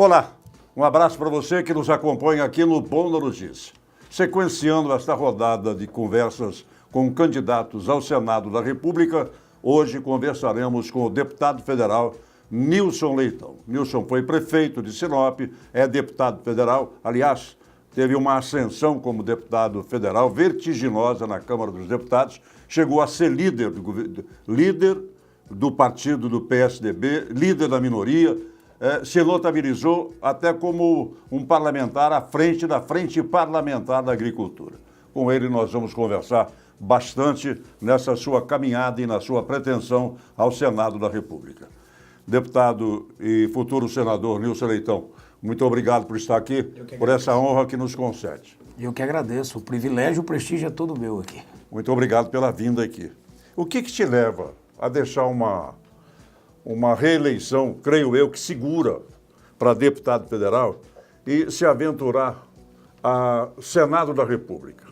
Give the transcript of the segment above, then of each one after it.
Olá, um abraço para você que nos acompanha aqui no Bom da Notícia. Sequenciando esta rodada de conversas com candidatos ao Senado da República, hoje conversaremos com o deputado federal Nilson Leitão. Nilson foi prefeito de Sinop, é deputado federal, aliás, teve uma ascensão como deputado federal vertiginosa na Câmara dos Deputados, chegou a ser líder do partido do PSDB, líder da minoria, se notabilizou até como um parlamentar à frente da Frente Parlamentar da Agricultura. Com ele nós vamos conversar bastante nessa sua caminhada e na sua pretensão ao Senado da República. Deputado e futuro senador Nilson Leitão, muito obrigado por estar aqui, por essa honra que nos concede. Eu que agradeço, o privilégio e o prestígio é todo meu aqui. Muito obrigado pela vinda aqui. O que te leva a deixar uma reeleição, creio eu, que segura para deputado federal e se aventurar ao Senado da República?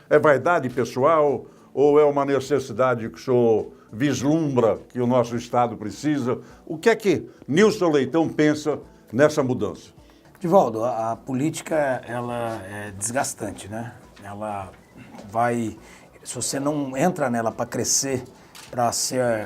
É vaidade pessoal ou é uma necessidade que o senhor vislumbra que o nosso Estado precisa? O que é que Nilson Leitão pensa nessa mudança? Divaldo, a política ela é desgastante, né? Ela vai, se você não entra nela para crescer, para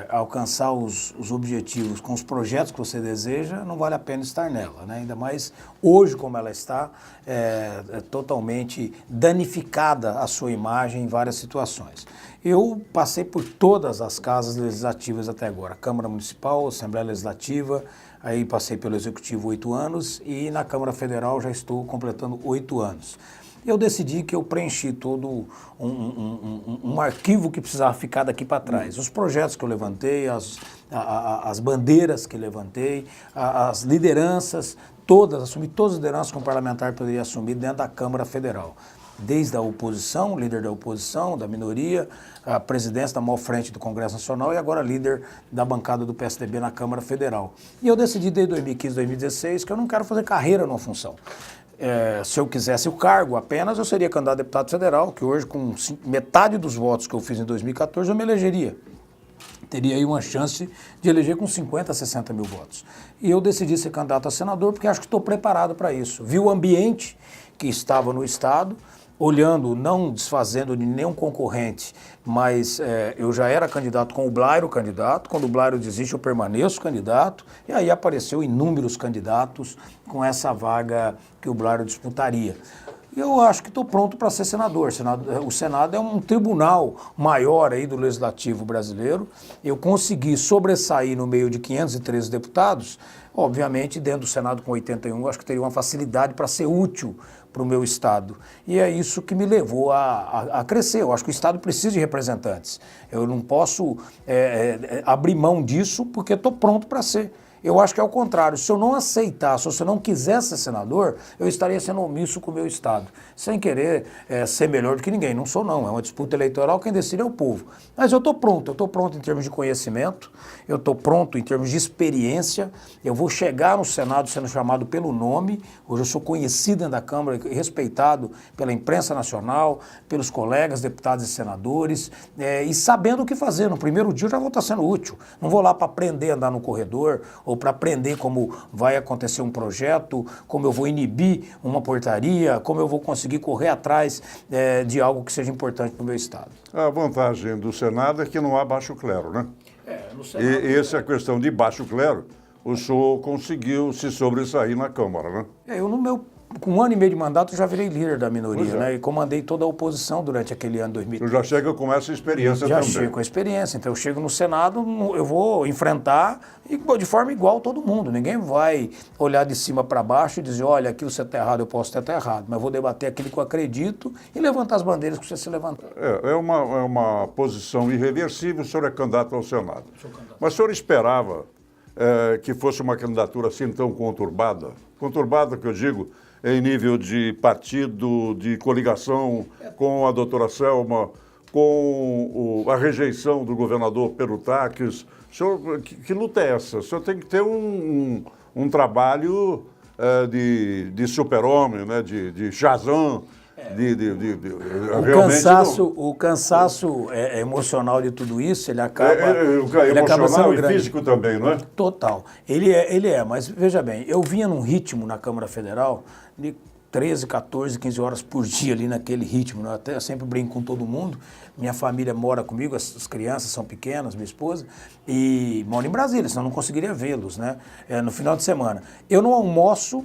alcançar os objetivos com os projetos que você deseja, não vale a pena estar nela, né? Ainda mais hoje como ela está, é totalmente danificada a sua imagem em várias situações. Eu passei por todas as casas legislativas até agora, Câmara Municipal, Assembleia Legislativa, aí passei pelo Executivo 8 anos e na Câmara Federal já estou completando 8 anos. Eu decidi que eu preenchi todo um arquivo que precisava ficar daqui para trás. Os projetos que eu levantei, as bandeiras que levantei, as lideranças, assumi todas as lideranças que um parlamentar poderia assumir dentro da Câmara Federal. Desde a oposição, líder da oposição, da minoria, a presidência da maior frente do Congresso Nacional e agora líder da bancada do PSDB na Câmara Federal. E eu decidi desde 2015, 2016 que eu não quero fazer carreira numa função. Se eu quisesse o cargo apenas, eu seria candidato a deputado federal, que hoje, com metade dos votos que eu fiz em 2014, eu me elegeria. Teria aí uma chance de eleger com 50 a 60 mil votos. E eu decidi ser candidato a senador porque acho que estou preparado para isso. Vi o ambiente que estava no Estado, olhando, não desfazendo de nenhum concorrente, mas eu já era candidato com o Blairo candidato, quando o Blairo desiste eu permaneço candidato, e aí apareceu inúmeros candidatos com essa vaga que o Blairo disputaria. E eu acho que estou pronto para ser senador. O Senado é um tribunal maior aí do Legislativo brasileiro. Eu consegui sobressair no meio de 513 deputados, obviamente dentro do Senado com 81, eu acho que teria uma facilidade para ser útil para o meu Estado. E é isso que me levou a crescer. Eu acho que o Estado precisa de representantes. Eu não posso abrir mão disso porque estou pronto para ser. Eu acho que é o contrário. Se eu não aceitasse, ou se eu não quisesse ser senador, eu estaria sendo omisso com o meu Estado. Sem querer ser melhor do que ninguém. Não sou, não. É uma disputa eleitoral, quem decide é o povo. Mas eu estou pronto. Eu estou pronto em termos de conhecimento, eu estou pronto em termos de experiência. Eu vou chegar no Senado sendo chamado pelo nome. Hoje eu sou conhecido dentro da Câmara, respeitado pela imprensa nacional, pelos colegas, deputados e senadores, e sabendo o que fazer. No primeiro dia eu já vou estar sendo útil. Não vou lá para aprender a andar no corredor, ou para aprender como vai acontecer um projeto, como eu vou inibir uma portaria, como eu vou conseguir correr atrás de algo que seja importante para o meu Estado. A vantagem do Senado é que não há baixo clero, né? No Senado, e essa é a questão de baixo clero, o senhor conseguiu se sobressair na Câmara, né? Com 1 ano e meio de mandato, eu já virei líder da minoria, né? E comandei toda a oposição durante aquele ano 2013. Tu já chega com essa experiência também. Já chego com a experiência. Então, eu chego no Senado, eu vou enfrentar de forma igual a todo mundo. Ninguém vai olhar de cima para baixo e dizer, olha, aquilo você está errado, eu posso estar errado. Mas eu vou debater aquilo que eu acredito e levantar as bandeiras que você se levantar. É uma posição irreversível, o senhor é candidato ao Senado. Mas o senhor esperava que fosse uma candidatura assim tão conturbada? Conturbada, que eu digo, em nível de partido, de coligação com a doutora Selma, com a rejeição do governador Pedro Taques. Que luta é essa? O senhor tem que ter um trabalho de super-homem, né? de Shazam, O cansaço emocional de tudo isso, ele acaba... ele acaba emocional sendo e grande. físico também, não é? Total. Ele é, mas veja bem, eu vinha num ritmo na Câmara Federal de 13, 14, 15 horas por dia ali naquele ritmo, né? Eu sempre brinco com todo mundo. Minha família mora comigo, as crianças são pequenas, minha esposa, e moro em Brasília, senão eu não conseguiria vê-los, né? No final de semana. Eu não almoço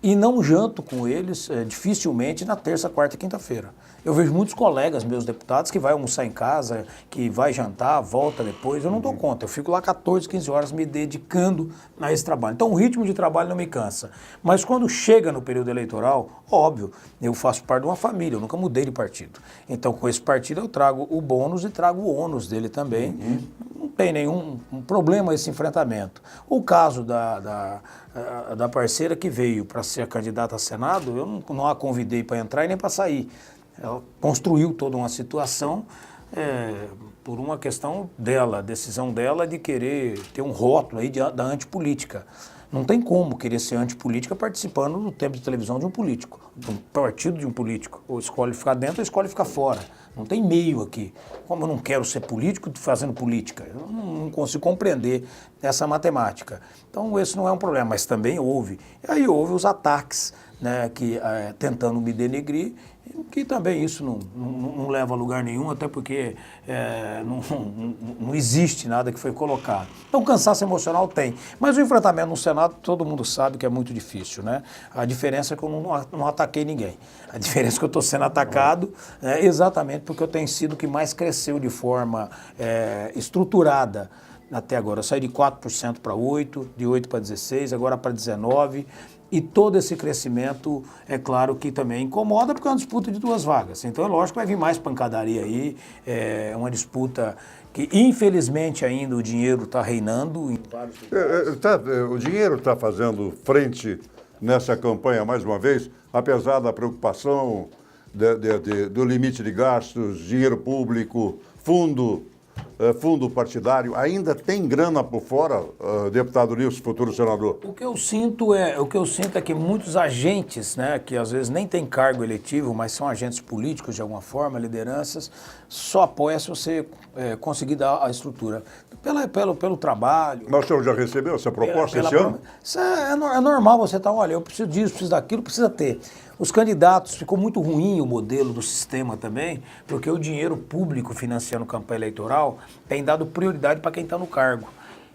e não janto com eles, dificilmente, na terça, quarta e quinta-feira. Eu vejo muitos colegas, meus deputados, que vai almoçar em casa, que vai jantar, volta depois. Eu não dou conta. Eu fico lá 14, 15 horas me dedicando a esse trabalho. Então, o ritmo de trabalho não me cansa. Mas quando chega no período eleitoral, óbvio, eu faço parte de uma família, eu nunca mudei de partido. Então, com esse partido, eu trago o bônus e trago o ônus dele também. Não tem nenhum problema esse enfrentamento. O caso da parceira que veio para ser candidata a Senado, eu não a convidei para entrar e nem para sair. Ela construiu toda uma situação por uma questão dela, decisão dela de querer ter um rótulo aí da antipolítica. Não tem como querer ser antipolítica participando do tempo de televisão de um político, do partido de um político. Ou escolhe ficar dentro ou escolhe ficar fora. Não tem meio aqui. Como eu não quero ser político fazendo política, eu não consigo compreender essa matemática. Então esse não é um problema, mas também houve. E aí houve os ataques, né, tentando me denegrir, que também isso não leva a lugar nenhum, até porque não existe nada que foi colocado. Então cansaço emocional tem, mas o enfrentamento no Senado todo mundo sabe que é muito difícil, né? A diferença é que eu não ataquei ninguém. A diferença é que eu estou sendo atacado exatamente porque eu tenho sido o que mais cresceu de forma estruturada até agora. Eu saí de 4% para 8%, de 8% para 16%, agora para 19%. E todo esse crescimento, é claro que também incomoda, porque é uma disputa de 2 vagas. Então é lógico que vai vir mais pancadaria aí, é uma disputa que infelizmente ainda o dinheiro está reinando em vários lugares. O dinheiro está fazendo frente nessa campanha mais uma vez, apesar da preocupação do limite de gastos, dinheiro público, fundo partidário, ainda tem grana por fora, deputado Nilson, futuro senador? O que eu sinto é que muitos agentes, né, que às vezes nem têm cargo eletivo, mas são agentes políticos de alguma forma, lideranças, só apoia se você conseguir dar a estrutura. Pelo trabalho. Mas o senhor já recebeu essa proposta esse ano? Isso é normal você estar, olha, eu preciso disso, preciso daquilo, precisa ter. Os candidatos, ficou muito ruim o modelo do sistema também, porque o dinheiro público financiando campanha eleitoral tem dado prioridade para quem está no cargo.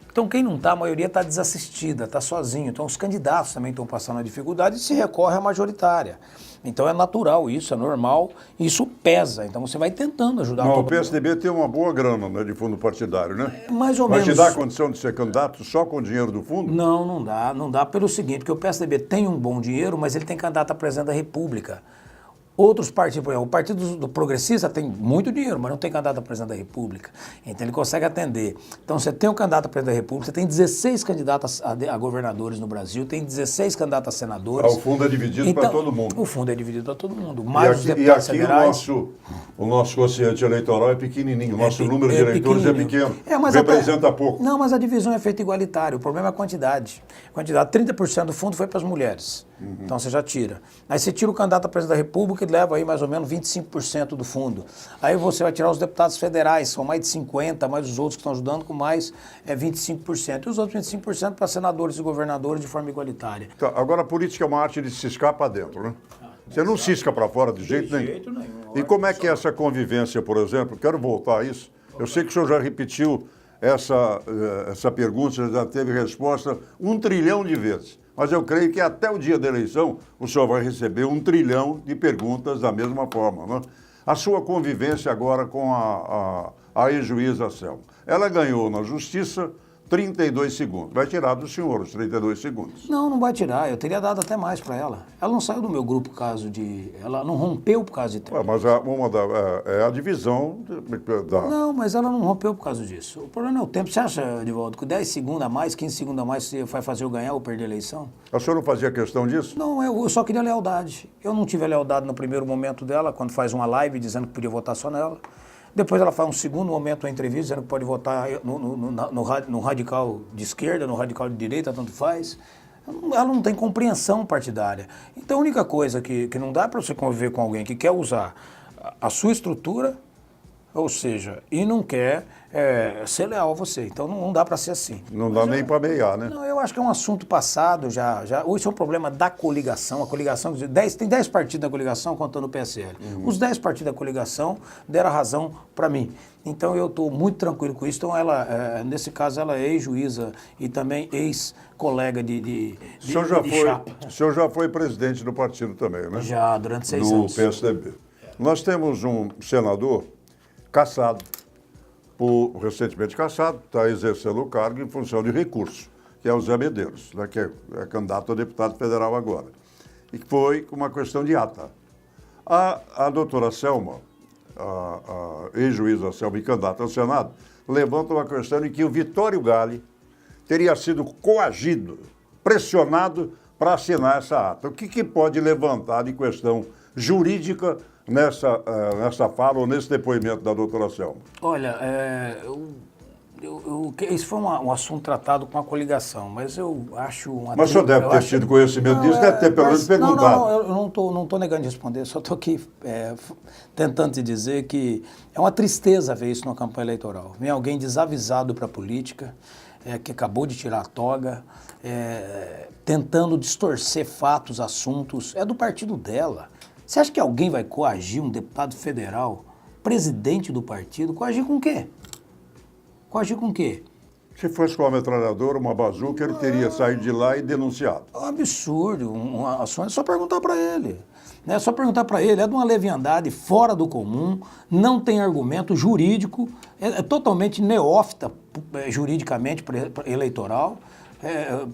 Então quem não está, a maioria está desassistida, está sozinho. Então os candidatos também estão passando a dificuldade e se recorre à majoritária. Então é natural isso, é normal, isso pesa. Então você vai tentando ajudar todo mundo. O PSDB tem uma boa grana, né, de fundo partidário, né? Mais ou menos. Mas te dá a condição de ser candidato só com o dinheiro do fundo? Não dá pelo seguinte, porque o PSDB tem um bom dinheiro, mas ele tem candidato a presidente da República. Outros partidos, por exemplo, o Partido do Progressista tem muito dinheiro, mas não tem candidato a presidente da República. Então ele consegue atender. Então você tem um candidato a presidente da República, você tem 16 candidatos a governadores no Brasil, tem 16 candidatos a senadores. O fundo é dividido para todo mundo. O fundo é dividido para todo mundo. Mais os deputados federais. O nosso quociente eleitoral é pequenininho, o nosso número de eleitores é pequeno, representa pouco. Não, mas a divisão é feita igualitária, o problema é a quantidade. 30% do fundo foi para as mulheres, então você já tira. Aí você tira o candidato a presidente da República e leva aí mais ou menos 25% do fundo. Aí você vai tirar os deputados federais, são mais de 50%, mais os outros que estão ajudando com mais 25%. E os outros 25% para senadores e governadores de forma igualitária. Tá, agora a política é uma arte de ciscar para dentro, né? Você não cisca para fora de jeito nenhum. E como é que é essa convivência, por exemplo? Quero voltar a isso. Eu sei que o senhor já repetiu essa pergunta, já teve resposta 1 trilhão de vezes. Mas eu creio que até o dia da eleição o senhor vai receber 1 trilhão de perguntas da mesma forma, né? A sua convivência agora com a ex-juíza Selma. Ela ganhou na justiça 32 segundos. Vai tirar do senhor os 32 segundos. Não vai tirar. Eu teria dado até mais para ela. Ela não saiu do meu grupo por causa de... Ela não rompeu por causa de tempo. Mas é a divisão da... Não, mas ela não rompeu por causa disso. O problema é o tempo. Você acha, Edivaldo, que 10 segundos a mais, 15 segundos a mais, você vai fazer eu ganhar ou perder a eleição? A senhora não fazia questão disso? Não, eu só queria lealdade. Eu não tive a lealdade no primeiro momento dela, quando faz uma live dizendo que podia votar só nela. Depois ela faz um segundo momento, uma entrevista, dizendo que pode votar no radical de esquerda, no radical de direita, tanto faz. ela não tem compreensão partidária. Então a única coisa que não dá para você conviver com alguém que quer usar a sua estrutura, ou seja, e não quer ser leal a você. Então não dá para ser assim. Não dá nem para meiar, né? Não, eu acho que é um assunto passado já. Hoje é um problema da coligação. A coligação, tem 10 partidos da coligação contando o PSL. Os 10 partidos da coligação deram a razão para mim. Então eu estou muito tranquilo com isso. Então ela, nesse caso, ela é ex-juíza e também ex-colega de chapa. O senhor já foi presidente do partido também, né? Já, durante 6 do anos. PSDB. Nós temos um senador cassado, recentemente cassado, está exercendo o cargo em função de recurso, que é o Zé Medeiros, né, que é candidato a deputado federal agora. E que foi uma questão de ata. A doutora Selma, a ex-juíza Selma e candidata ao Senado, levanta uma questão em que o Vitório Gale teria sido coagido, pressionado para assinar essa ata. O que pode levantar de questão jurídica nessa fala ou nesse depoimento da doutora Selma? Olha, isso foi um assunto tratado com a coligação, mas eu acho... Mas o senhor deve ter tido conhecimento disso, deve ter pelo menos perguntado. Não, eu não estou negando de responder, só estou aqui tentando te dizer que é uma tristeza ver isso numa campanha eleitoral. Vem alguém desavisado para a política, que acabou de tirar a toga, tentando distorcer fatos, assuntos, é do partido dela. Você acha que alguém vai coagir um deputado federal, presidente do partido? Coagir com o quê? Coagir com o quê? Se fosse com uma metralhadora, uma bazuca, ele teria saído de lá e denunciado. É um absurdo. É só perguntar para ele. É só perguntar para ele. É de uma leviandade fora do comum, não tem argumento jurídico, é totalmente neófita juridicamente eleitoral.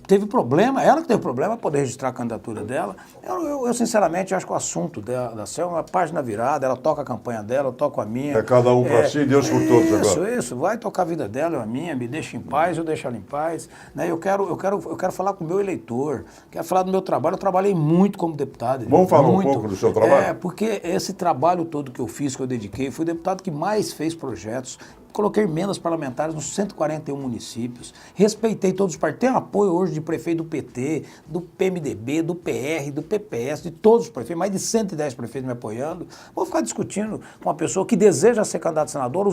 Teve problema, ela que teve problema para poder registrar a candidatura dela. Eu sinceramente acho que o assunto da Selma é uma página virada, ela toca a campanha dela, eu toco a minha. É cada um para si, Deus por todos agora. Isso, vai tocar a vida dela, eu a minha, me deixa em paz, eu deixo ela em paz. Né? Eu quero falar com o meu eleitor, quero falar do meu trabalho, eu trabalhei muito como deputado. Vamos falar um pouco do seu trabalho? Porque esse trabalho todo que eu fiz, que eu dediquei, fui o deputado que mais fez projetos. Coloquei emendas parlamentares nos 141 municípios, respeitei todos os partidos, tenho apoio hoje de prefeito do PT, do PMDB, do PR, do PPS, de todos os prefeitos, mais de 110 prefeitos me apoiando. Vou ficar discutindo com uma pessoa que deseja ser candidato a senador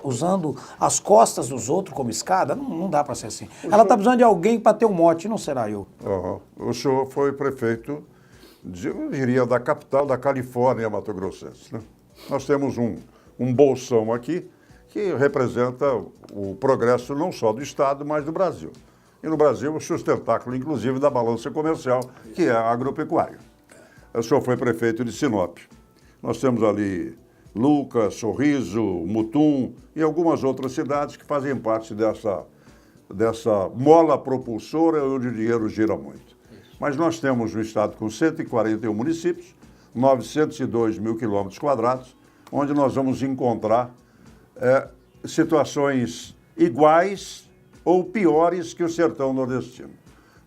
usando as costas dos outros como escada? Não dá para ser assim. Ela está precisando de alguém para ter um mote, não será eu. O senhor foi prefeito, eu diria, da capital da Califórnia, Mato Grossense, né? Nós temos um bolsão aqui, que representa o progresso não só do Estado, mas do Brasil. E no Brasil, o sustentáculo, inclusive, da balança comercial, que é a agropecuária. O senhor foi prefeito de Sinop. Nós temos ali Lucas, Sorriso, Mutum e algumas outras cidades que fazem parte dessa mola propulsora onde o dinheiro gira muito. Mas nós temos um Estado com 141 municípios, 902 mil quilômetros quadrados, onde nós vamos encontrar situações iguais ou piores que o sertão nordestino.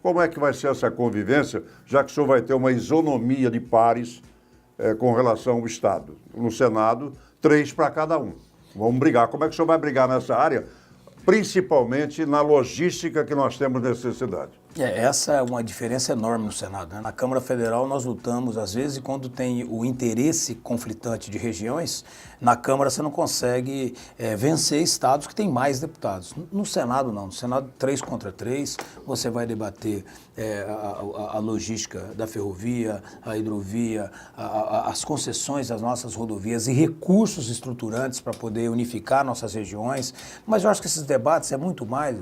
Como é que vai ser essa convivência, já que o senhor vai ter uma isonomia de pares com relação ao Estado? No Senado, 3 para cada um. Vamos brigar. Como é que o senhor vai brigar nessa área, principalmente na logística que nós temos necessidade? Essa é uma diferença enorme no Senado, né? Na Câmara Federal nós lutamos, às vezes, quando tem o interesse conflitante de regiões, na Câmara você não consegue vencer estados que têm mais deputados. No Senado não, no Senado 3 contra 3, você vai debater a logística da ferrovia, a hidrovia, as concessões das nossas rodovias e recursos estruturantes para poder unificar nossas regiões, mas eu acho que esses debates é muito mais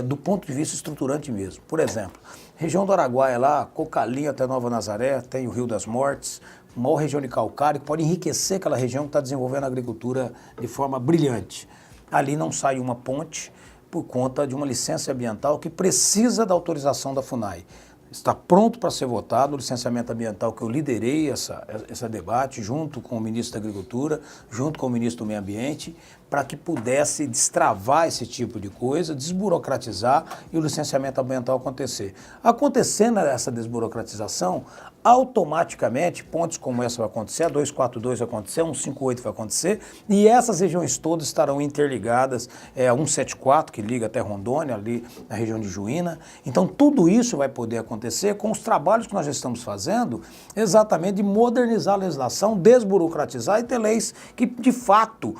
do ponto de vista estruturante mesmo. Por exemplo, região do Araguaia lá, Cocalinha até Nova Nazaré, tem o Rio das Mortes, maior região de calcário, que pode enriquecer aquela região que está desenvolvendo a agricultura de forma brilhante. Ali não sai uma ponte por conta de uma licença ambiental que precisa da autorização da FUNAI. Está pronto para ser votado o licenciamento ambiental que eu liderei esse debate junto com o ministro da Agricultura, junto com o ministro do Meio Ambiente, para que pudesse destravar esse tipo de coisa, desburocratizar e o licenciamento ambiental acontecer. Acontecendo essa desburocratização, automaticamente pontes como essa vai acontecer, a 242 vai acontecer, a 158 vai acontecer, e essas regiões todas estarão interligadas, a 174 que liga até Rondônia, ali na região de Juína. Então tudo isso vai poder acontecer com os trabalhos que nós já estamos fazendo, exatamente de modernizar a legislação, desburocratizar e ter leis que de fato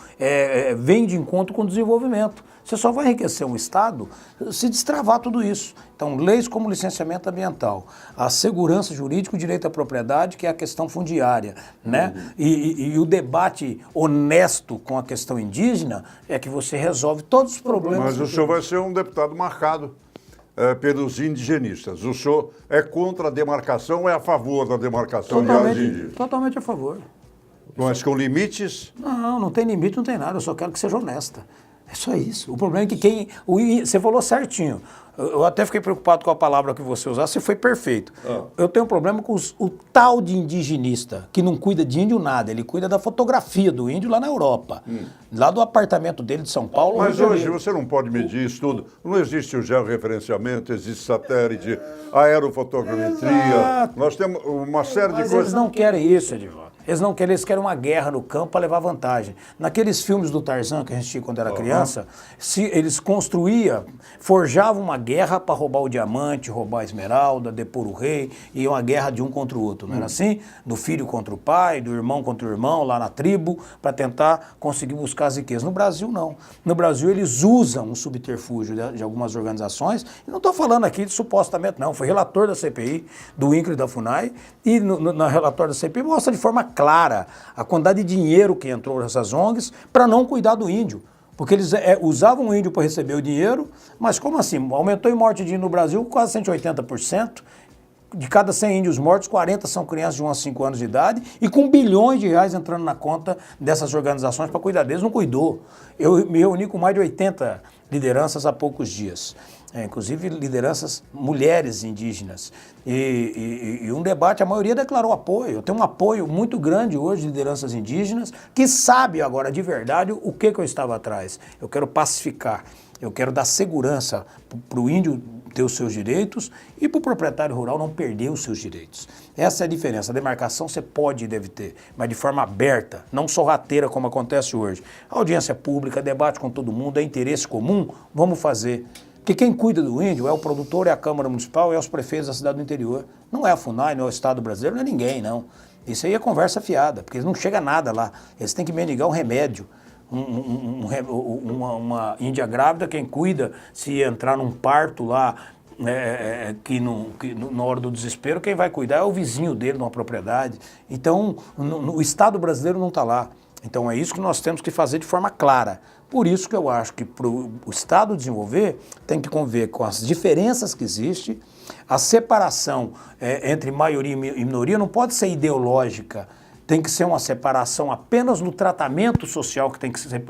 vêm de encontro com o desenvolvimento. Você só vai enriquecer um Estado se destravar tudo isso. Então, leis como licenciamento ambiental, a segurança jurídica, o direito à propriedade, que é a questão fundiária, né? E o debate honesto com a questão indígena é que você resolve todos os problemas. Mas o senhor vai ser um deputado marcado pelos indigenistas. O senhor é contra a demarcação ou é a favor da demarcação de áreas indígenas? Totalmente a favor. Mas com limites? Não, não tem limite, não tem nada. Eu só quero que seja honesta. É só isso. O problema é que você falou certinho. Eu até fiquei preocupado com a palavra que você usasse, foi perfeito. Eu tenho um problema com o tal de indigenista, que não cuida de índio nada, ele cuida da fotografia do índio lá na Europa, lá do apartamento dele de São Paulo. Mas hoje você não pode medir isso tudo. Não existe o georreferenciamento, existe satélite, aerofotogrametria. Nós temos uma série de coisas. Eles não querem isso, Edivaldo. Eles querem uma guerra no campo para levar vantagem. Naqueles filmes do Tarzan que a gente tinha quando era criança, eles forjavam uma guerra para roubar o diamante, roubar a esmeralda, depor o rei, e uma guerra de um contra o outro, não era assim? Do filho contra o pai, do irmão contra o irmão, lá na tribo, para tentar conseguir buscar as riquezas. No Brasil, não. No Brasil, eles usam um subterfúgio de algumas organizações, e não estou falando aqui de supostamente, não, foi relator da CPI, do INCRE e da FUNAI, e no relatório da CPI mostra de forma clara a quantidade de dinheiro que entrou nessas ONGs para não cuidar do índio. Porque eles usavam o índio para receber o dinheiro, mas como assim? Aumentou em morte de índio no Brasil quase 180%. De cada 100 índios mortos, 40 são crianças de 1 a 5 anos de idade e com bilhões de reais entrando na conta dessas organizações para cuidar deles. Não cuidou. Eu me reuni com mais de 80 lideranças há poucos dias. Inclusive lideranças mulheres indígenas. E um debate, a maioria declarou apoio. Eu tenho um apoio muito grande hoje de lideranças indígenas que sabe agora de verdade o que eu estava atrás. Eu quero pacificar, eu quero dar segurança para o índio ter os seus direitos e para o proprietário rural não perder os seus direitos. Essa é a diferença. A demarcação você pode e deve ter, mas de forma aberta, não sorrateira como acontece hoje. Audiência pública, debate com todo mundo, é interesse comum, vamos fazer. Porque quem cuida do índio é o produtor, é a Câmara Municipal, é os prefeitos da cidade do interior. Não é a FUNAI, não é o Estado brasileiro, não é ninguém, não. Isso aí é conversa fiada, porque não chega nada lá. Eles têm que mendigar um remédio. Uma índia grávida, quem cuida, se entrar num parto lá, na hora do desespero, quem vai cuidar é o vizinho dele numa propriedade. Então, o Estado brasileiro não está lá. Então é isso que nós temos que fazer de forma clara. Por isso que eu acho que para o Estado desenvolver, tem que conviver com as diferenças que existem, a separação entre maioria e minoria não pode ser ideológica, tem que ser uma separação apenas no tratamento social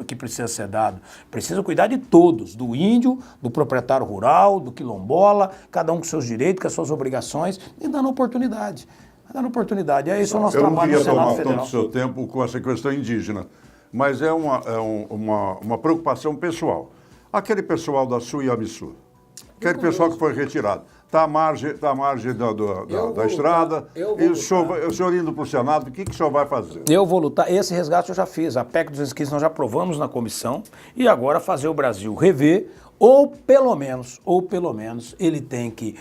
que precisa ser dado. Precisa cuidar de todos, do índio, do proprietário rural, do quilombola, cada um com seus direitos, com as suas obrigações, e dando oportunidade. Dando oportunidade. É isso o nosso trabalho no Senado Federal. Eu não queria tomar tanto seu tempo com essa questão indígena, mas é uma preocupação pessoal. Aquele pessoal da Sul e Abissur, aquele pessoal que foi retirado, está à margem da estrada, e o senhor indo para o Senado, o que o senhor vai fazer? Eu vou lutar, esse resgate eu já fiz, a PEC 215 nós já aprovamos na comissão, e agora fazer o Brasil rever, ou pelo menos, ele tem que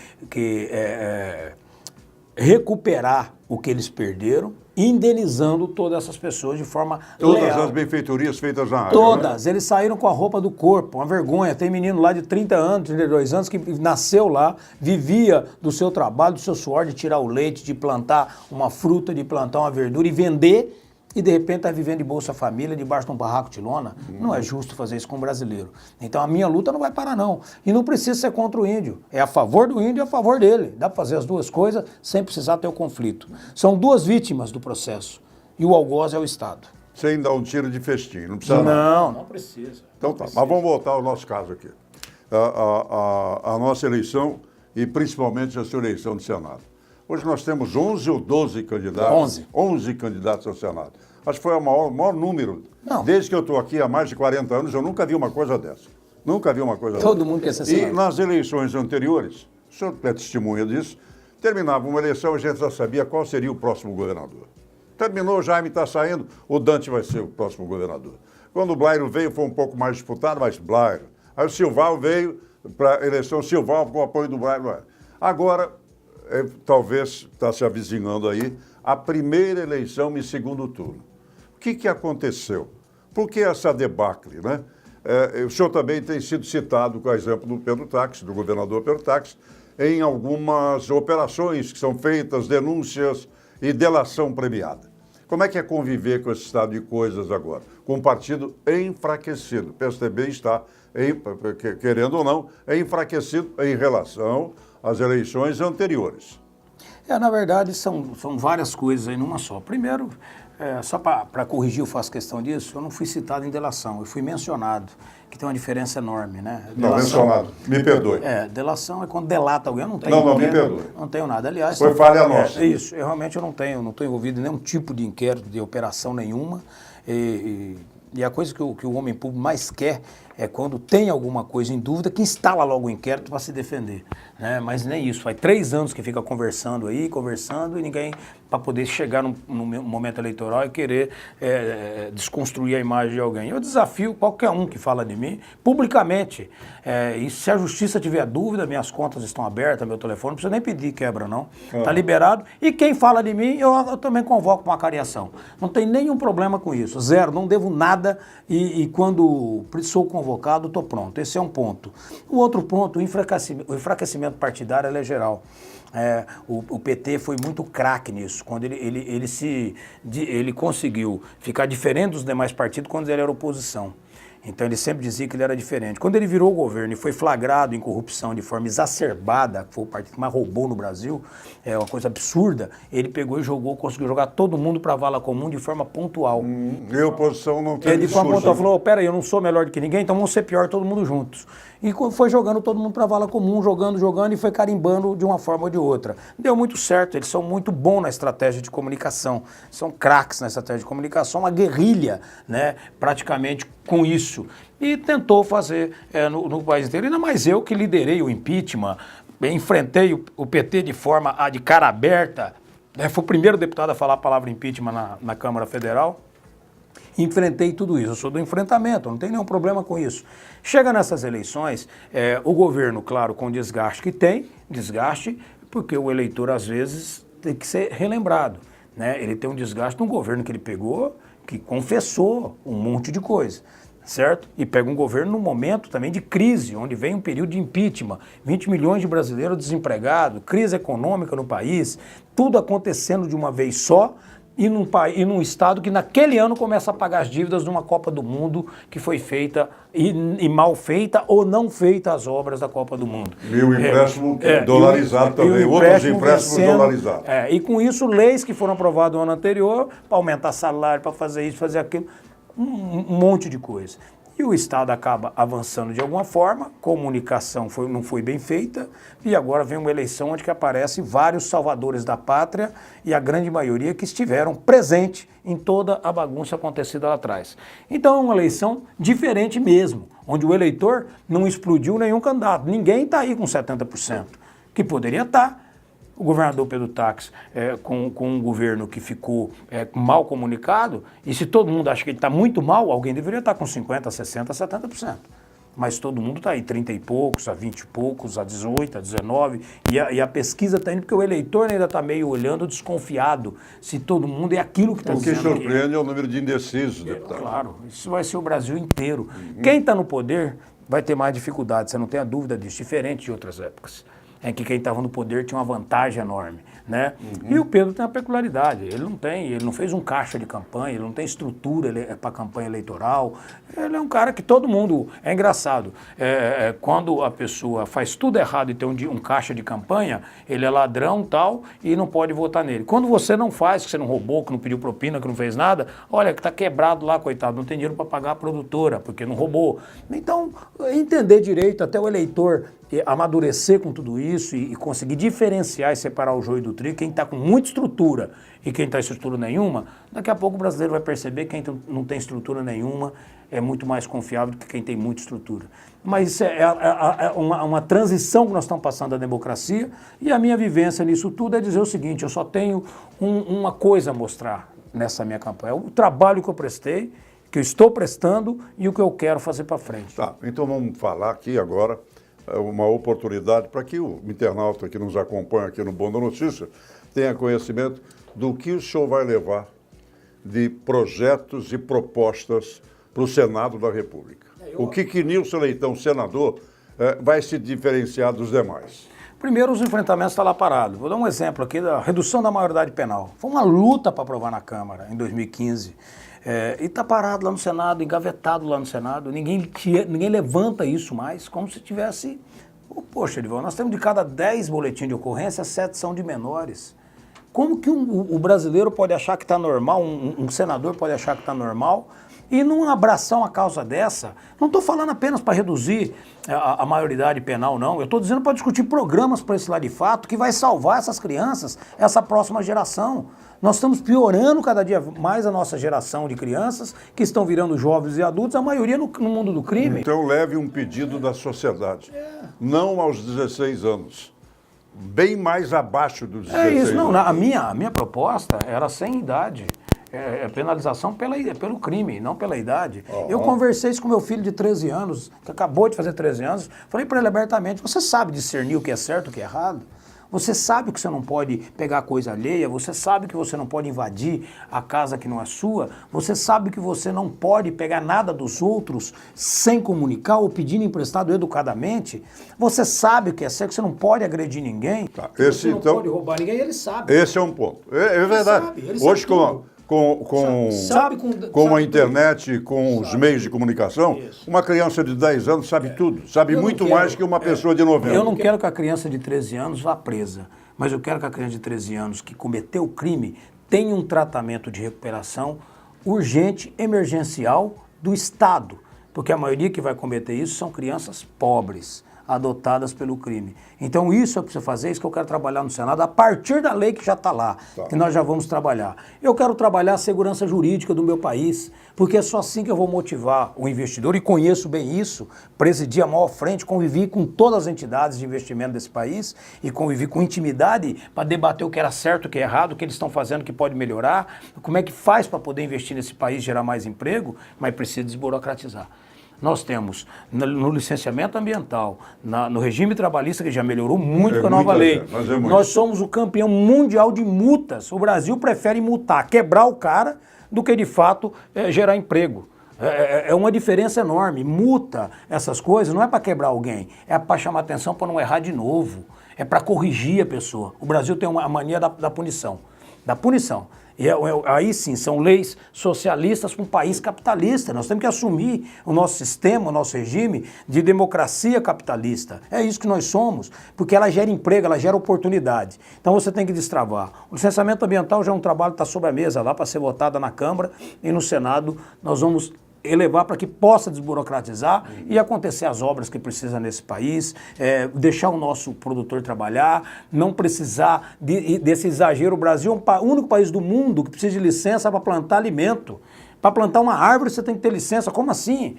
recuperar o que eles perderam, indenizando todas essas pessoas de forma Todas leal. as benfeitorias feitas na área. Todas. Né? Eles saíram com a roupa do corpo, uma vergonha. Tem menino lá de 30 anos, 32 anos, que nasceu lá, vivia do seu trabalho, do seu suor, de tirar o leite, de plantar uma fruta, de plantar uma verdura e vender, e de repente está vivendo de Bolsa Família, debaixo de um barraco de lona. Não é justo fazer isso com o brasileiro. Então a minha luta não vai parar, não. E não precisa ser contra o índio. É a favor do índio e a favor dele. Dá para fazer as duas coisas sem precisar ter o conflito. São duas vítimas do processo. E o algoz é o Estado. Sem dar um tiro de festim, não precisa não precisa. Então tá, mas vamos voltar ao nosso caso aqui. A nossa eleição e principalmente a sua eleição do Senado. Hoje nós temos 11 ou 12 candidatos. 11 candidatos ao Senado. Acho que foi o maior número. Não. Desde que eu estou aqui há mais de 40 anos, eu nunca vi uma coisa dessa. Nunca vi uma coisa dessa. Todo mundo quer ser senador. E nas eleições anteriores, o senhor é testemunha disso, terminava uma eleição, a gente já sabia qual seria o próximo governador. Terminou, o Jaime está saindo, o Dante vai ser o próximo governador. Quando o Blairo veio, foi um pouco mais disputado, mas Blairo. Aí o Silval veio para a eleição, Silval com o apoio do Blairo. Agora, talvez está se avizinhando aí, a primeira eleição em segundo turno. O que aconteceu? Por que essa debacle, né? O senhor também tem sido citado com o exemplo do Pedro Táxi, do governador Pedro Táxi, em algumas operações que são feitas, denúncias e delação premiada. Como é conviver com esse estado de coisas agora? Com um partido enfraquecido. O PSDB está, querendo ou não, enfraquecido em relação às eleições anteriores. Na verdade, são várias coisas aí numa só. Primeiro, só para corrigir, eu faço questão disso, eu não fui citado em delação, eu fui mencionado, que tem uma diferença enorme, né? Não, mencionado, me perdoe. Delação é quando delata alguém, eu não tenho. Não, me perdoe. Não tenho nada, aliás. Foi falha nossa. Isso, eu realmente não estou envolvido em nenhum tipo de inquérito, de operação nenhuma, e a coisa que o homem público mais quer é quando tem alguma coisa em dúvida, que instala logo o inquérito para se defender. Né? Mas nem isso, faz 3 anos que fica conversando, e ninguém, para poder chegar no momento eleitoral e querer desconstruir a imagem de alguém. Eu desafio qualquer um que fala de mim, publicamente, e se a justiça tiver dúvida, minhas contas estão abertas, meu telefone, não precisa nem pedir quebra não, está liberado, e quem fala de mim, eu também convoco para uma cariação. Não tem nenhum problema com isso, zero, não devo nada, e quando sou convocado, estou pronto. Esse é um ponto. O outro ponto, o enfraquecimento partidário, ele é geral. O PT foi muito craque nisso, quando ele conseguiu ficar diferente dos demais partidos quando ele era oposição. Então ele sempre dizia que ele era diferente. Quando ele virou o governo e foi flagrado em corrupção de forma exacerbada, que foi o partido que mais roubou no Brasil, é uma coisa absurda, ele pegou e conseguiu jogar todo mundo para a vala comum de forma pontual. E a oposição não teve Ele de forma pontual falou, peraí, eu não sou melhor do que ninguém, então vamos ser pior todo mundo juntos. E foi jogando todo mundo para a vala comum, jogando e foi carimbando de uma forma ou de outra. Deu muito certo, eles são muito bons na estratégia de comunicação, são craques na estratégia de comunicação, uma guerrilha, né, praticamente com isso. E tentou fazer no país inteiro, ainda mais eu que liderei o impeachment, enfrentei o PT de forma de cara aberta, fui o primeiro deputado a falar a palavra impeachment na Câmara Federal. Enfrentei tudo isso, eu sou do enfrentamento, não tem nenhum problema com isso. Chega nessas eleições, o governo, claro, com o desgaste que tem, porque o eleitor às vezes tem que ser relembrado, né? Ele tem um desgaste no governo que ele pegou, que confessou um monte de coisa, certo? E pega um governo num momento também de crise, onde vem um período de impeachment, 20 milhões de brasileiros desempregados, crise econômica no país, tudo acontecendo de uma vez só, e num estado que naquele ano começa a pagar as dívidas de uma Copa do Mundo que foi feita e mal feita ou não feita as obras da Copa do Mundo. E o empréstimo dolarizado também, outros empréstimos dolarizados. E com isso, leis que foram aprovadas no ano anterior, para aumentar salário, para fazer isso, fazer aquilo, um monte de coisa. E o Estado acaba avançando de alguma forma, comunicação não foi bem feita, e agora vem uma eleição onde que aparecem vários salvadores da pátria e a grande maioria que estiveram presentes em toda a bagunça acontecida lá atrás. Então é uma eleição diferente mesmo, onde o eleitor não explodiu nenhum candidato. Ninguém está aí com 70%, que poderia estar. O governador Pedro Táxi, com um governo que ficou mal comunicado, e se todo mundo acha que ele está muito mal, alguém deveria estar com 50%, 60%, 70%. Mas todo mundo está aí, 30 e poucos, a 20 e poucos, a 18, a 19, e a pesquisa está indo, porque o eleitor ainda está meio olhando desconfiado se todo mundo é aquilo que está dizendo. O que surpreende é o número de indecisos, deputado. Claro, isso vai ser o Brasil inteiro. Quem está no poder vai ter mais dificuldade, você não tem a dúvida disso, diferente de outras épocas. Em que quem estava no poder tinha uma vantagem enorme, né? E o Pedro tem uma peculiaridade, ele não fez um caixa de campanha, ele não tem estrutura para campanha eleitoral, ele é um cara que todo mundo, é engraçado, quando a pessoa faz tudo errado e tem um caixa de campanha, ele é ladrão tal e não pode votar nele. Quando você não faz, que você não roubou, que não pediu propina, que não fez nada, olha, que está quebrado lá, coitado, não tem dinheiro para pagar a produtora, porque não roubou. Então, entender direito, até o eleitor amadurecer com tudo isso e conseguir diferenciar e separar o joio do trigo, quem está com muita estrutura e quem está sem estrutura nenhuma, daqui a pouco o brasileiro vai perceber que quem não tem estrutura nenhuma é muito mais confiável do que quem tem muita estrutura. Mas isso é uma transição que nós estamos passando da democracia, e a minha vivência nisso tudo é dizer o seguinte: eu só tenho uma coisa a mostrar nessa minha campanha, o trabalho que eu prestei, que eu estou prestando e o que eu quero fazer para frente. Tá, então vamos falar aqui agora uma oportunidade para que o internauta que nos acompanha aqui no Bom da Notícia tenha conhecimento do que o senhor vai levar de projetos e propostas para o Senado da República. O que Nilson Leitão, senador, vai se diferenciar dos demais? Primeiro, os enfrentamentos estão lá parados. Vou dar um exemplo aqui da redução da maioridade penal. Foi uma luta para aprovar na Câmara em 2015. E está parado lá no Senado, engavetado lá no Senado. Ninguém levanta isso mais, como se tivesse... Poxa, Edivaldo, nós temos de cada 10 boletins de ocorrência, 7 são de menores. Como que o brasileiro pode achar que está normal, um senador pode achar que está normal, e não abraçar uma causa dessa? Não estou falando apenas para reduzir a maioridade penal, não. Eu estou dizendo para discutir programas para esse lado de fato que vai salvar essas crianças, essa próxima geração. Nós estamos piorando cada dia mais a nossa geração de crianças que estão virando jovens e adultos, a maioria no mundo do crime. Então leve um pedido da sociedade, não aos 16 anos, bem mais abaixo dos 16 anos. É isso, não, a minha proposta era sem idade. Penalização pelo crime, não pela idade. Eu conversei isso com meu filho de 13 anos, que acabou de fazer 13 anos, falei para ele abertamente: você sabe discernir o que é certo e o que é errado? Você sabe que você não pode pegar coisa alheia, você sabe que você não pode invadir a casa que não é sua, você sabe que você não pode pegar nada dos outros sem comunicar ou pedindo emprestado educadamente, você sabe o que é certo, que você não pode agredir ninguém, que você não pode roubar ninguém, ele sabe. Esse é um ponto. É verdade. Ele sabe Hoje, com a internet, com os meios de comunicação, uma criança de 10 anos sabe tudo, sabe muito mais que uma pessoa de 90. Eu não quero que a criança de 13 anos vá presa, mas eu quero que a criança de 13 anos que cometeu o crime tenha um tratamento de recuperação urgente, emergencial do Estado, porque a maioria que vai cometer isso são crianças pobres, adotadas pelo crime. Então isso é o que precisa fazer, isso que eu quero trabalhar no Senado, a partir da lei que já está lá, que nós já vamos trabalhar. Eu quero trabalhar a segurança jurídica do meu país, porque é só assim que eu vou motivar o investidor, e conheço bem isso, presidi a maior frente, convivi com todas as entidades de investimento desse país, e convivi com intimidade para debater o que era certo, o que é errado, o que eles estão fazendo que pode melhorar, como é que faz para poder investir nesse país, gerar mais emprego, mas precisa desburocratizar. Nós temos no licenciamento ambiental, no regime trabalhista, que já melhorou muito com a nova lei. Nós somos o campeão mundial de multas. O Brasil prefere multar, quebrar o cara, do que de fato gerar emprego. É uma diferença enorme. Multa, essas coisas, não é para quebrar alguém, é para chamar atenção para não errar de novo. É para corrigir a pessoa. O Brasil tem uma mania da punição. Da punição. E aí sim, são leis socialistas para um país capitalista. Nós temos que assumir o nosso sistema, o nosso regime de democracia capitalista. É isso que nós somos, porque ela gera emprego, ela gera oportunidade. Então você tem que destravar. O licenciamento ambiental já é um trabalho que está sobre a mesa lá para ser votado na Câmara, e no Senado nós vamos elevar para que possa desburocratizar e acontecer as obras que precisa nesse país, deixar o nosso produtor trabalhar, não precisar desse exagero. O Brasil é o único país do mundo que precisa de licença para plantar alimento. Para plantar uma árvore você tem que ter licença. Como assim?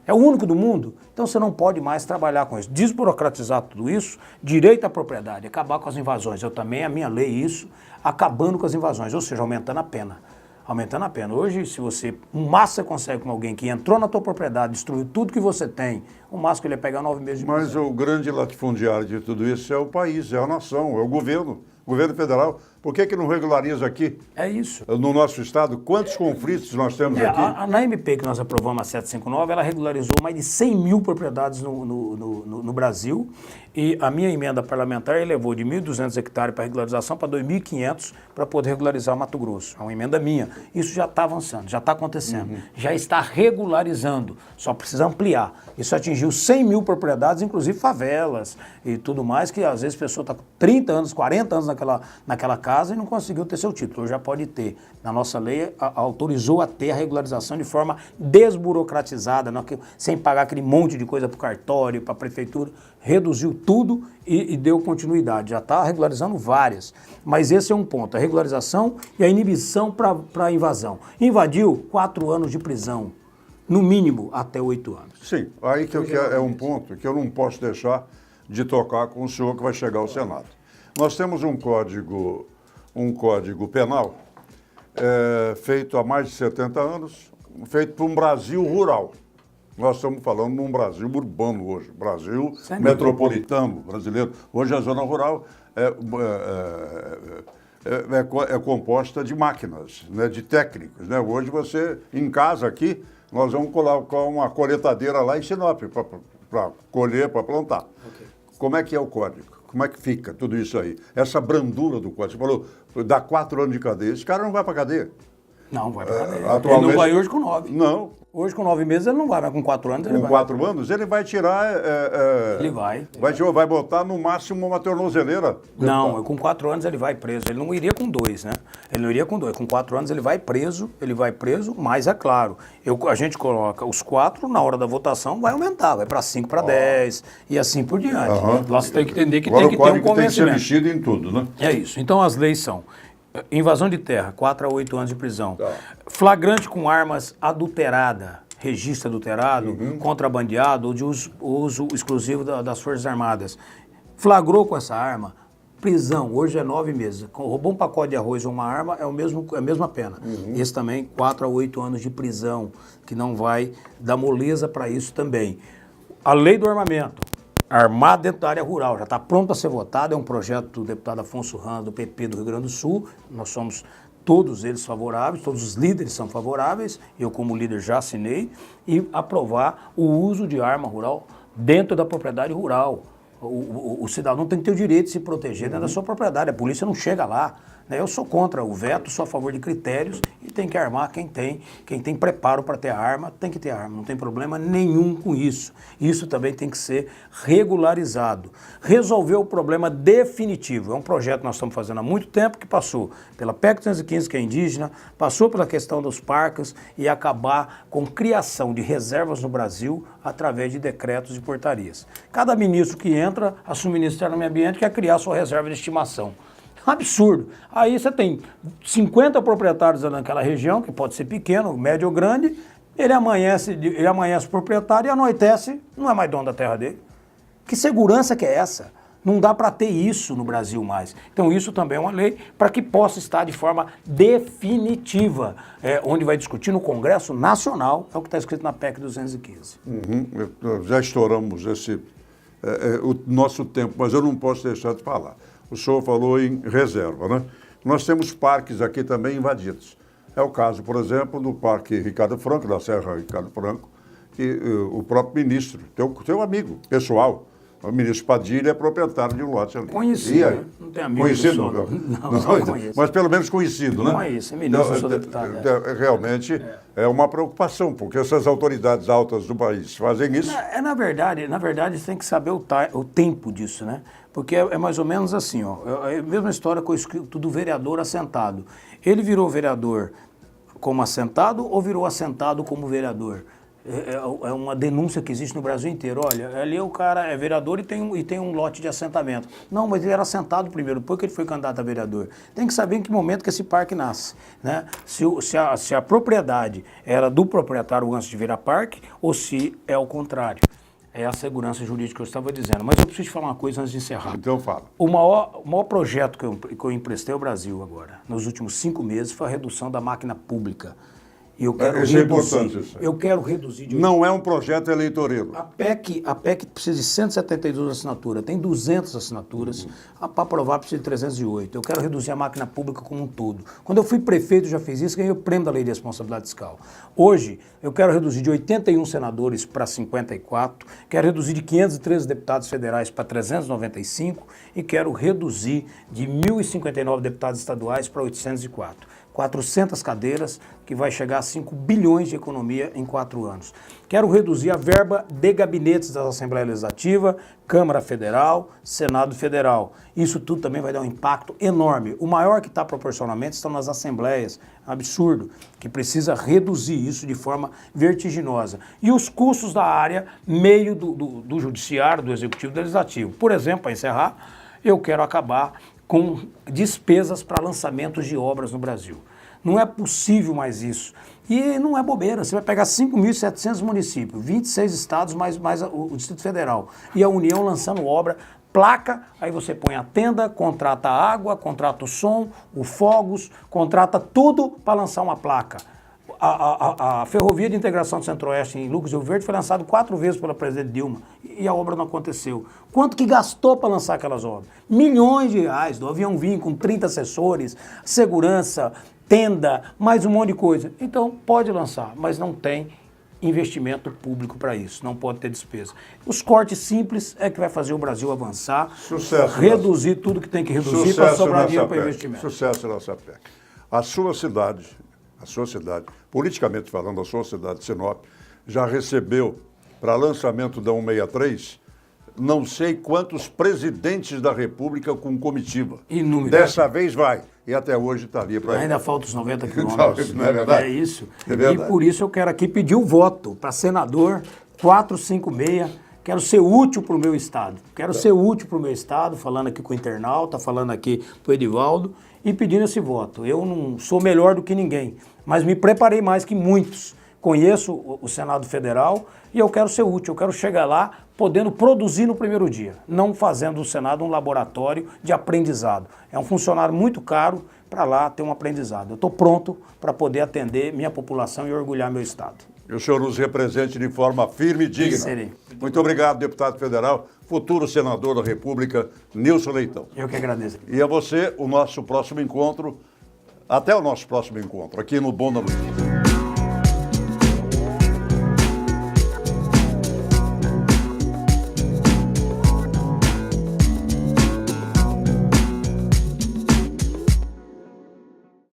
É o único do mundo. Então você não pode mais trabalhar com isso. Desburocratizar tudo isso, direito à propriedade, acabar com as invasões. Eu também, a minha lei, isso, acabando com as invasões, ou seja, aumentando a pena. Aumentando a pena. Hoje, se você, o máximo você consegue com alguém que entrou na tua propriedade, destruiu tudo que você tem, o máximo que ele ia pegar 9 meses de prisão. Mas o grande latifundiário de tudo isso é o país, é a nação, é o governo federal. Por que não regulariza aqui? É isso. No nosso estado, quantos conflitos nós temos aqui? Na MP que nós aprovamos, a 759, ela regularizou mais de 100 mil propriedades no Brasil, e a minha emenda parlamentar elevou de 1.200 hectares para regularização para 2.500 para poder regularizar o Mato Grosso. É uma emenda minha. Isso já está avançando, já está acontecendo, já está regularizando, só precisa ampliar. Isso atingiu 100 mil propriedades, inclusive favelas e tudo mais, que às vezes a pessoa está com 30 anos, 40 anos naquela casa, casa e não conseguiu ter seu título. Já pode ter. Na nossa lei, autorizou a ter a regularização de forma desburocratizada, sem pagar aquele monte de coisa para o cartório, para a prefeitura. Reduziu tudo e deu continuidade. Já está regularizando várias. Mas esse é um ponto, a regularização e a inibição para a invasão. Invadiu, 4 anos de prisão. No mínimo, até 8 anos. Sim, aí que eu quero, é um ponto que eu não posso deixar de tocar com o senhor que vai chegar ao Senado. Nós temos um código penal feito há mais de 70 anos, feito para um Brasil rural. Nós estamos falando num Brasil urbano hoje, Brasil metropolitano brasileiro. Hoje a zona rural é composta de máquinas, né, de técnicos. Né? Hoje você, em casa aqui, nós vamos colocar uma colheitadeira lá em Sinop para colher, para plantar. Okay. Como é que é o código? Como é que fica tudo isso aí? Essa brandura do código. Você falou, dá 4 anos de cadeia. Esse cara não vai para cadeia. Não, vai para cadeia. Atualmente, ele não vai hoje com 9. Não. Hoje com 9 meses ele não vai, mas com 4 anos ele vai. Com 4 anos ele vai tirar... Ele vai. Vai botar no máximo uma tornozeleira. Não, com 4 anos ele vai preso. Ele não iria com 2, né? Ele não iria com 2. Com 4 anos ele vai preso, mas é claro, a gente coloca os 4, na hora da votação vai aumentar, vai para 5, para 10 e assim por diante. Nós temos que entender que agora tem que ter um convencimento. Tem que ser mexido em tudo, né? É isso. Então as leis são... Invasão de terra, 4 a 8 anos de prisão. Tá. Flagrante com armas adulterada, registro adulterado, contrabandeado ou de uso exclusivo das Forças Armadas. Flagrou com essa arma, prisão, hoje é 9 meses. Roubou um pacote de arroz ou uma arma, é a mesma pena. Esse também, 4 a 8 anos de prisão, que não vai dar moleza para isso também. A lei do armamento. Armado dentro da área rural, já está pronto a ser votado, é um projeto do deputado Afonso Ramos, do PP do Rio Grande do Sul, nós somos todos eles favoráveis, todos os líderes são favoráveis, eu como líder já assinei, e aprovar o uso de arma rural dentro da propriedade rural. O cidadão tem que ter o direito de se proteger dentro da sua propriedade, a polícia não chega lá. Eu sou contra o veto, sou a favor de critérios e tem que armar quem tem preparo para ter arma, tem que ter arma, não tem problema nenhum com isso. Isso também tem que ser regularizado. Resolver o problema definitivo. É um projeto que nós estamos fazendo há muito tempo, que passou pela PEC 215, que é indígena, passou pela questão dos parques e acabar com criação de reservas no Brasil através de decretos e portarias. Cada ministro que entra, assume o Ministério do Meio Ambiente, quer criar sua reserva de estimação. Absurdo. Aí você tem 50 proprietários naquela região, que pode ser pequeno, médio ou grande, ele amanhece proprietário e anoitece, não é mais dono da terra dele. Que segurança que é essa? Não dá para ter isso no Brasil mais. Então isso também é uma lei para que possa estar de forma definitiva, onde vai discutir no Congresso Nacional, é o que está escrito na PEC 215. Já estouramos o nosso tempo, mas eu não posso deixar de falar. O senhor falou em reserva, né? Nós temos parques aqui também invadidos. É o caso, por exemplo, do Parque Ricardo Franco, da Serra Ricardo Franco, que o próprio ministro, teu amigo pessoal, o ministro Padilha é proprietário de um lote ali. Conhecido, não tem amigo. Conhecido? Não conheço. Mas pelo menos conhecido, né? Não é isso, é ministro, eu sou deputado. Realmente é uma preocupação, porque essas autoridades altas do país fazem isso. Na verdade, você tem que saber o tempo disso, né? Porque é mais ou menos assim, ó, é a mesma história com o escrito do vereador assentado. Ele virou vereador como assentado ou virou assentado como vereador? É uma denúncia que existe no Brasil inteiro. Olha, ali o cara é vereador e tem um lote de assentamento. Não, mas ele era assentado primeiro, depois que ele foi candidato a vereador. Tem que saber em que momento que esse parque nasce, né? Se a propriedade era do proprietário antes de virar parque ou se é o contrário. É a segurança jurídica que eu estava dizendo. Mas eu preciso te falar uma coisa antes de encerrar. Então fala. O maior projeto que eu emprestei ao Brasil agora, nos últimos 5 meses, foi a redução da máquina pública. E eu quero reduzir. É importante isso. Eu quero reduzir de... Não é um projeto eleitoreiro. A PEC precisa de 172 assinaturas, tem 200 assinaturas, para aprovar precisa de 308. Eu quero reduzir a máquina pública como um todo. Quando eu fui prefeito, já fiz isso, ganhei o prêmio da Lei de Responsabilidade Fiscal. Hoje, eu quero reduzir de 81 senadores para 54, quero reduzir de 513 deputados federais para 395 e quero reduzir de 1.059 deputados estaduais para 804. 400 cadeiras, que vai chegar a 5 bilhões de economia em 4 anos. Quero reduzir a verba de gabinetes da Assembleia Legislativa, Câmara Federal, Senado Federal. Isso tudo também vai dar um impacto enorme. O maior que está proporcionalmente estão nas assembleias. Absurdo. Que precisa reduzir isso de forma vertiginosa. E os custos da área meio do judiciário, do executivo e do legislativo. Por exemplo, para encerrar, eu quero acabar com despesas para lançamentos de obras no Brasil. Não é possível mais isso. E não é bobeira, você vai pegar 5.700 municípios, 26 estados, mais o Distrito Federal, e a União lançando obra, placa, aí você põe a tenda, contrata a água, contrata o som, o fogos, contrata tudo para lançar uma placa. A Ferrovia de Integração do Centro-Oeste em Lucas do Rio Verde foi lançado 4 vezes pela presidente Dilma e a obra não aconteceu. Quanto que gastou para lançar aquelas obras? Milhões de reais, do avião vinha com 30 assessores, segurança, tenda, mais um monte de coisa. Então pode lançar, mas não tem investimento público para isso, não pode ter despesa. Os cortes simples é que vai fazer o Brasil avançar, Sucesso, reduzir tudo que tem que reduzir para sobrar dinheiro para investimento. Sucesso nessa PEC. A sua cidade, politicamente falando, a sua cidade de Sinop, já recebeu para lançamento da 163 não sei quantos presidentes da República com comitiva. Inúmeros. Dessa vez vai. E até hoje está ali para Ainda faltam os 90 quilômetros. Não é verdade? É isso. É verdade. E por isso eu quero aqui pedir o voto para senador 456. Quero ser útil para o meu estado. Quero ser útil para o meu estado, falando aqui com o internauta, falando aqui para o Edivaldo e pedindo esse voto. Eu não sou melhor do que ninguém, mas me preparei mais que muitos. Conheço o Senado Federal e eu quero ser útil, eu quero chegar lá podendo produzir no primeiro dia, não fazendo do Senado um laboratório de aprendizado. É um funcionário muito caro para lá ter um aprendizado. Eu estou pronto para poder atender minha população e orgulhar meu estado. E o senhor nos represente de forma firme e digna. Serei. Muito obrigado, deputado federal, futuro senador da República, Nilson Leitão. Eu que agradeço. E a você, o nosso próximo encontro, até o nosso próximo encontro, aqui no Bom da Noite.